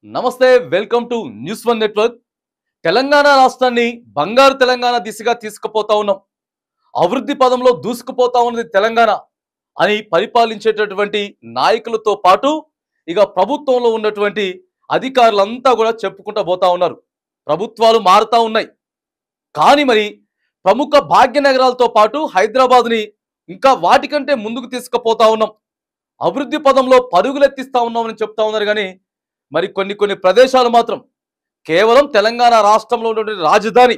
నమస్తే, welcome to news one network. Telangana రాష్ట్రాన్ని బంగారు తెలంగాణ దిశగా తీసుకుపోతా ఉన్నాం. అభివృద్ధి పదంలో దూసుకుపోతా ఉన్నది తెలంగాణ అని పరిపాలించేటటువంటి నాయకులతో పాటు ఇక ప్రభుత్వంలో ఉన్నటువంటి అధికారులంతా కూడా చెప్పుకుంటూ పోతా ఉన్నారు. ప్రభుత్వాలు మారుతా ఉన్నాయి, కానీ మరి ప్రముఖ భాగ్యనగరాలతో పాటు హైదరాబాద్ని ఇంకా వాటికంటే ముందుకు తీసుకుపోతా ఉన్నాం. అభివృద్ధి పదంలో పరుగులెత్తిస్తా ఉన్నామని చెప్తా ఉన్నారు. కానీ మరి కొన్ని ప్రదేశాలు మాత్రం కేవలం తెలంగాణ రాష్ట్రంలో ఉన్నటువంటి రాజధాని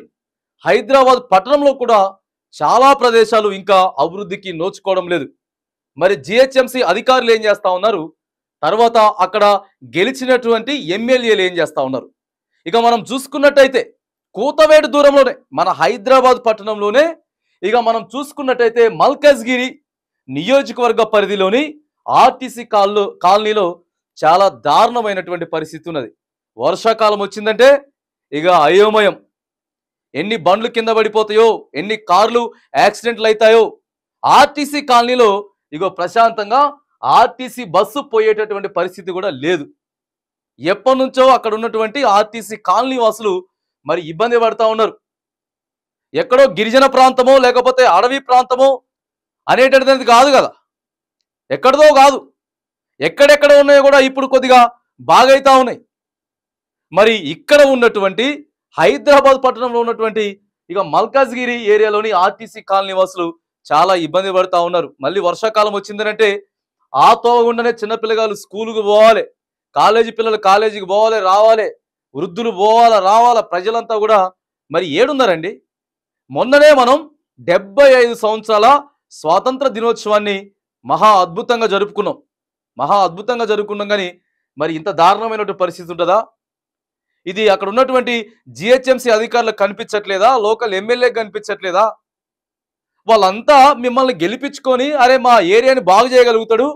హైదరాబాద్ పట్టణంలో కూడా చాలా ప్రదేశాలు ఇంకా అభివృద్ధికి నోచుకోవడం లేదు. మరి జిహెచ్ఎంసి అధికారులు ఏం చేస్తా ఉన్నారు, తర్వాత అక్కడ గెలిచినటువంటి ఎమ్మెల్యేలు ఏం చేస్తా ఉన్నారు? ఇక మనం చూసుకున్నట్టయితే కూతవేటు దూరంలోనే మన హైదరాబాద్ పట్టణంలోనే ఇక మనం చూసుకున్నట్టయితే మల్కజ్గిరి నియోజకవర్గ పరిధిలోని ఆర్టీసీ కాలనీలో చాలా దారుణమైనటువంటి పరిస్థితి ఉన్నది. వర్షాకాలం వచ్చిందంటే ఇక అయోమయం. ఎన్ని బండ్లు కింద పడిపోతాయో, ఎన్ని కార్లు యాక్సిడెంట్లు అవుతాయో. ఆర్టీసీ కాలనీలో ఇగో ప్రశాంతంగా ఆర్టీసీ బస్సు పోయేటటువంటి పరిస్థితి కూడా లేదు. ఎప్పటి నుంచో అక్కడ ఉన్నటువంటి ఆర్టీసీ కాలనీ వాసులు మరి ఇబ్బంది పడతా ఉన్నారు. ఎక్కడో గిరిజన ప్రాంతమో లేకపోతే అడవి ప్రాంతమో అనేటటువంటిది కాదు కదా, ఎక్కడదో కాదు, ఎక్కడెక్కడ ఉన్నాయో కూడా ఇప్పుడు కొద్దిగా బాగైతా ఉన్నాయి. మరి ఇక్కడ ఉన్నటువంటి హైదరాబాద్ పట్టణంలో ఉన్నటువంటి ఇక మల్కాజ్గిరి ఏరియాలోని ఆర్టీసీ కాలనీ వాసులు చాలా ఇబ్బంది పడుతూ ఉన్నారు. మళ్ళీ వర్షాకాలం వచ్చిందనంటే ఆ తోవగుండానే చిన్నపిల్లగాళ్ళు స్కూలుకు పోవాలి, కాలేజీ పిల్లలు కాలేజీకి పోవాలి రావాలి, వృద్ధులు పోవాలా రావాలా, ప్రజలంతా కూడా మరి ఏడున్నారండి. మొన్ననే మనం 75 సంవత్సరాల స్వాతంత్ర దినోత్సవాన్ని మహా అద్భుతంగా జరుపుకున్నాం. కానీ మరి ఇంత దారుణమైనటువంటి పరిస్థితి ఉంటుందా? ఇది అక్కడ ఉన్నటువంటి జిహెచ్ఎంసి అధికారులకు కనిపించట్లేదా? లోకల్ ఎమ్మెల్యేకి కనిపించట్లేదా? వాళ్ళంతా మిమ్మల్ని గెలిపించుకొని అరే మా ఏరియాని బాగు చేయగలుగుతాడు,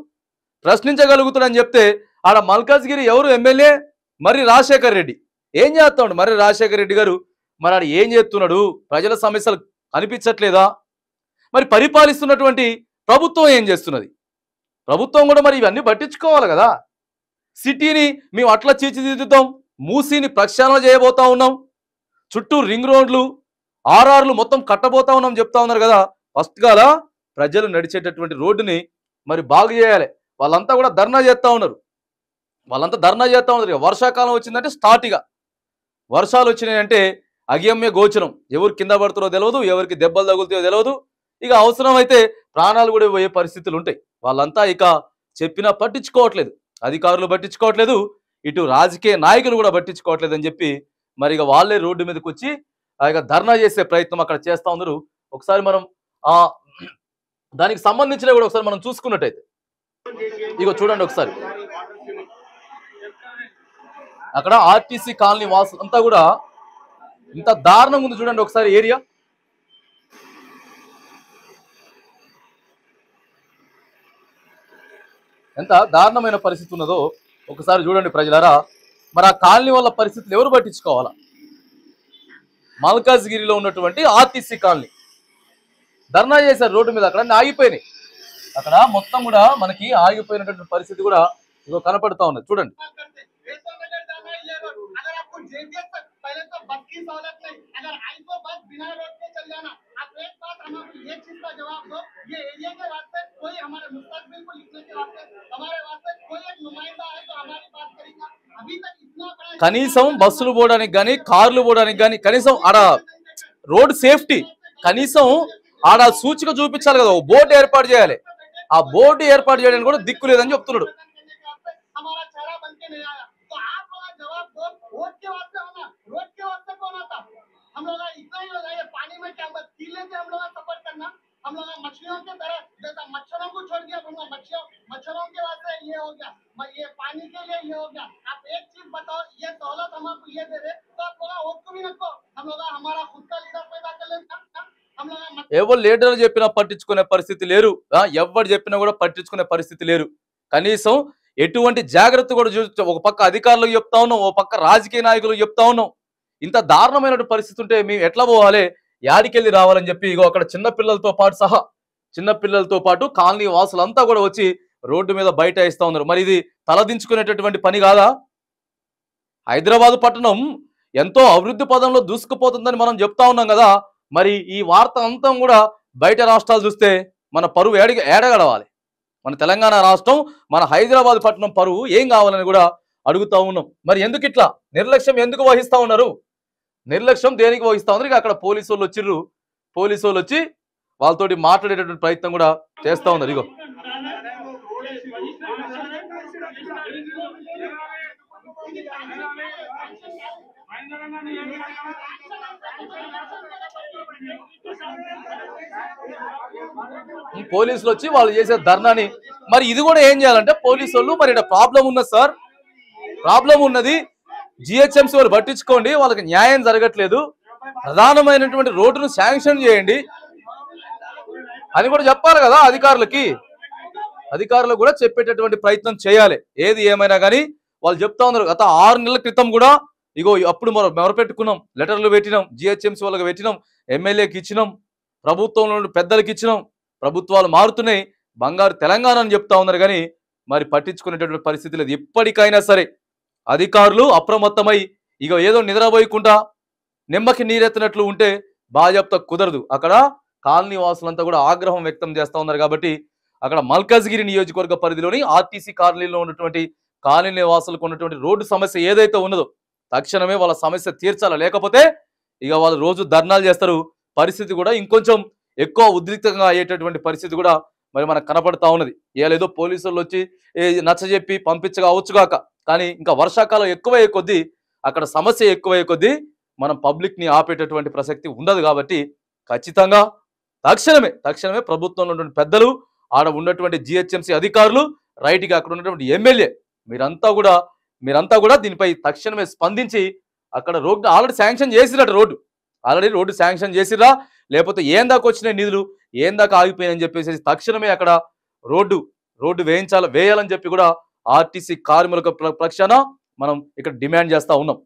ప్రశ్నించగలుగుతాడు అని చెప్తే ఆడ మల్కాజ్గిరి ఎవరు ఎమ్మెల్యే? మరి రాజశేఖర్ రెడ్డి ఏం చేస్తాడు? మరి రాజశేఖర్ రెడ్డి గారు మరి ఆడ ఏం చేస్తున్నాడు? ప్రజల సమస్యలు కనిపించట్లేదా? మరి పరిపాలిస్తున్నటువంటి ప్రభుత్వం ఏం చేస్తున్నది? ప్రభుత్వం కూడా మరి ఇవన్నీ పట్టించుకోవాలి కదా. సిటీని మేము అట్లా తీర్చిదిద్దుతాం, మూసీని ప్రక్షాళన చేయబోతా ఉన్నాం, చుట్టూ రింగ్ రోడ్లు ఆర్ఆర్లు మొత్తం కట్టబోతా ఉన్నాం చెప్తా ఉన్నారు కదా. ఫస్ట్ గాల ప్రజలు నడిచేటటువంటి రోడ్డుని మరి బాగు చేయాలి. వాళ్ళంతా కూడా ధర్నా చేస్తూ ఉన్నారు. వర్షాకాలం వచ్చిందంటే స్టార్ట్గా వర్షాలు వచ్చినాయంటే అగమ్య గోచరం, ఎవరు కింద పడుతారో తెలియదు, ఎవరికి దెబ్బలు తగులుతాయో తెలియదు. ఇక అవసరమైతే ప్రాణాలు కూడా పోయే పరిస్థితులు ఉంటాయి. వాళ్ళంతా ఇక చెప్పినా పట్టించుకోవట్లేదు, అధికారులు పట్టించుకోవట్లేదు, ఇటు రాజకీయ నాయకులు కూడా పట్టించుకోవట్లేదు అని చెప్పి మరి ఇక వాళ్ళే రోడ్డు మీదకి వచ్చి ఇక ధర్నా చేసే ప్రయత్నం అక్కడ చేస్తూ ఉన్నారు. ఒకసారి మనం దానికి సంబంధించిన కూడా ఒకసారి మనం చూసుకున్నట్టయితే ఇక చూడండి ఒకసారి, అక్కడ ఆర్టీసీ కాలనీ వాసులు అంతా కూడా ఇంత దారుణంగా ఉంది చూడండి ఒకసారి ఏరియా. ఎంత దారుణమైన పరిస్థితి ఉన్నదో ఒకసారి చూడండి ప్రజలారా. మరి ఆ కాలనీ వాళ్ళ పరిస్థితులు ఎవరు పట్టించుకోవాలా? మల్కాజ్గిరిలో ఉన్నటువంటి ఆర్టీసీ కాలనీ ధర్నా చేశారు రోడ్డు మీద, అక్కడ ఆగిపోయినాయి. అక్కడ మొత్తం కూడా మనకి ఆగిపోయినటువంటి పరిస్థితి కూడా ఇదో కనపడతా ఉన్నది చూడండి. కనీసం బస్సులు పోవడానికి కానీ కార్లు పోవడానికి కానీ కనీసం ఆడ రోడ్ సేఫ్టీ కనీసం ఆడ సూచిక చూపించాలి కదా, బోర్డు ఏర్పాటు చేయాలి. ఆ బోర్డు ఏర్పాటు చేయడానికి కూడా దిక్కు లేదని చెప్తున్నాడు. ఎవరు లీడర్లు చెప్పినా పట్టించుకునే పరిస్థితి లేరు, ఎవరు చెప్పినా కూడా పట్టించుకునే పరిస్థితి లేరు. కనీసం ఎటువంటి జాగ్రత్త కూడా ఒక పక్క అధికారులకు చెప్తా ఉన్నాం, ఒక పక్క రాజకీయ నాయకులకు చెప్తా ఉన్నాం. ఇంత దారుణమైన పరిస్థితి ఉంటే మేము ఎట్లా పోవాలి, యాడికెళ్ళి రావాలని చెప్పి ఇగో అక్కడ చిన్నపిల్లలతో పాటు కాలనీ వాసులంతా కూడా వచ్చి రోడ్డు మీద బైఠాయిస్తా ఉన్నారు. మరి ఇది తలదించుకునేటటువంటి పని కాదా? హైదరాబాద్ పట్టణం ఎంతో అభివృద్ధి పదంలో దూసుకుపోతుందని మనం చెప్తా ఉన్నాం కదా. మరి ఈ వార్త అంతా కూడా బయట రాష్ట్రాలు చూస్తే మన పరువు ఏడగడవాలి. మన తెలంగాణ రాష్ట్రం, మన హైదరాబాద్ పట్టణం పరువు ఏం కావాలని కూడా అడుగుతా ఉన్నాం. మరి ఎందుకు ఇట్లా నిర్లక్ష్యం ఎందుకు వహిస్తా ఉన్నారు? నిర్లక్ష్యం దేనికి వహిస్తా ఉన్నారు? ఇక అక్కడ పోలీసు వాళ్ళు వచ్చిర్రు. పోలీసు వాళ్ళు వచ్చి వాళ్ళతోటి మాట్లాడేటటువంటి ప్రయత్నం కూడా చేస్తా ఉన్నారు. ఇగో పోలీసులు వచ్చి వాళ్ళు చేసే ధర్నాని మరి ఇది కూడా ఏం చేయాలంటే పోలీసు వాళ్ళు మరి ఇక్కడ ప్రాబ్లం ఉన్నది సార్, ప్రాబ్లం ఉన్నది, జిహెచ్ఎంసీ వాళ్ళు పట్టించుకోండి, వాళ్ళకి న్యాయం జరగట్లేదు, ప్రధానమైనటువంటి రోడ్డును శాంక్షన్ చేయండి అని కూడా చెప్పాలి కదా అధికారులకి. అధికారులకు కూడా చెప్పేటటువంటి ప్రయత్నం చేయాలి. ఏది ఏమైనా కానీ వాళ్ళు చెప్తా ఉన్నారు. గత 6 నెలల క్రితం కూడా ఇగో అప్పుడు మొరపెట్టుకున్నాం, లెటర్లు పెట్టినాం, జిహెచ్ఎంసీ వాళ్ళకి పెట్టినాం, ఎమ్మెల్యేకి ఇచ్చినాం, ప్రభుత్వంలో పెద్దలకి ఇచ్చినాం, ప్రభుత్వాలు మారుతున్నాయి, బంగారు తెలంగాణ అని చెప్తా ఉన్నారు. కానీ మరి పట్టించుకునేటటువంటి పరిస్థితి లేదు. ఇప్పటికైనా సరే అధికారులు అప్రమత్తమై ఇక ఏదో నిద్రపోయకుండా నిమ్మకి నీరెత్తినట్లు ఉంటే బాజాప్తా కుదరదు. అక్కడ కాలనీ వాసులంతా కూడా ఆగ్రహం వ్యక్తం చేస్తా ఉన్నారు. కాబట్టి అక్కడ మల్కాజ్గిరి నియోజకవర్గ పరిధిలోని ఆర్టీసీ కాలనీలో ఉన్నటువంటి కాలనీ వాసులకు ఉన్నటువంటి రోడ్డు సమస్య ఏదైతే ఉన్నదో తక్షణమే వాళ్ళ సమస్య తీర్చాలి. లేకపోతే ఇక వాళ్ళు రోజు ధర్నాలు చేస్తారు. పరిస్థితి కూడా ఇంకొంచెం ఎక్కువ ఉద్రిక్తంగా అయ్యేటటువంటి పరిస్థితి కూడా మరి మనకు కనపడతా ఉన్నది. ఏదో పోలీసులు వచ్చి నచ్చజెప్పి పంపించవచ్చుగాక, కానీ ఇంకా వర్షాకాలం ఎక్కువయ్యే కొద్దీ అక్కడ సమస్య ఎక్కువయ్యే కొద్దీ మనం పబ్లిక్ని ఆపేటటువంటి ప్రసక్తి ఉండదు. కాబట్టి ఖచ్చితంగా తక్షణమే ప్రభుత్వంలో ఉన్నటువంటి పెద్దలు, ఆడ ఉన్నటువంటి జిహెచ్ఎంసీ అధికారులు, రైట్గా అక్కడ ఉన్నటువంటి ఎమ్మెల్యే మీరంతా కూడా దీనిపై తక్షణమే స్పందించి అక్కడ రోడ్డు ఆల్రెడీ శాంక్షన్ చేసిరట, రోడ్డు శాంక్షన్ చేసిరా, లేకపోతే ఏం దాకా వచ్చినాయి నిధులు, ఏం దాకా ఆగిపోయినాయని చెప్పేసి తక్షణమే అక్కడ రోడ్డు వేయాలని చెప్పి కూడా ఆర్టీసీ కార్మికుల పక్షాన మనం ఇక్కడ డిమాండ్ చేస్తా ఉన్నాం.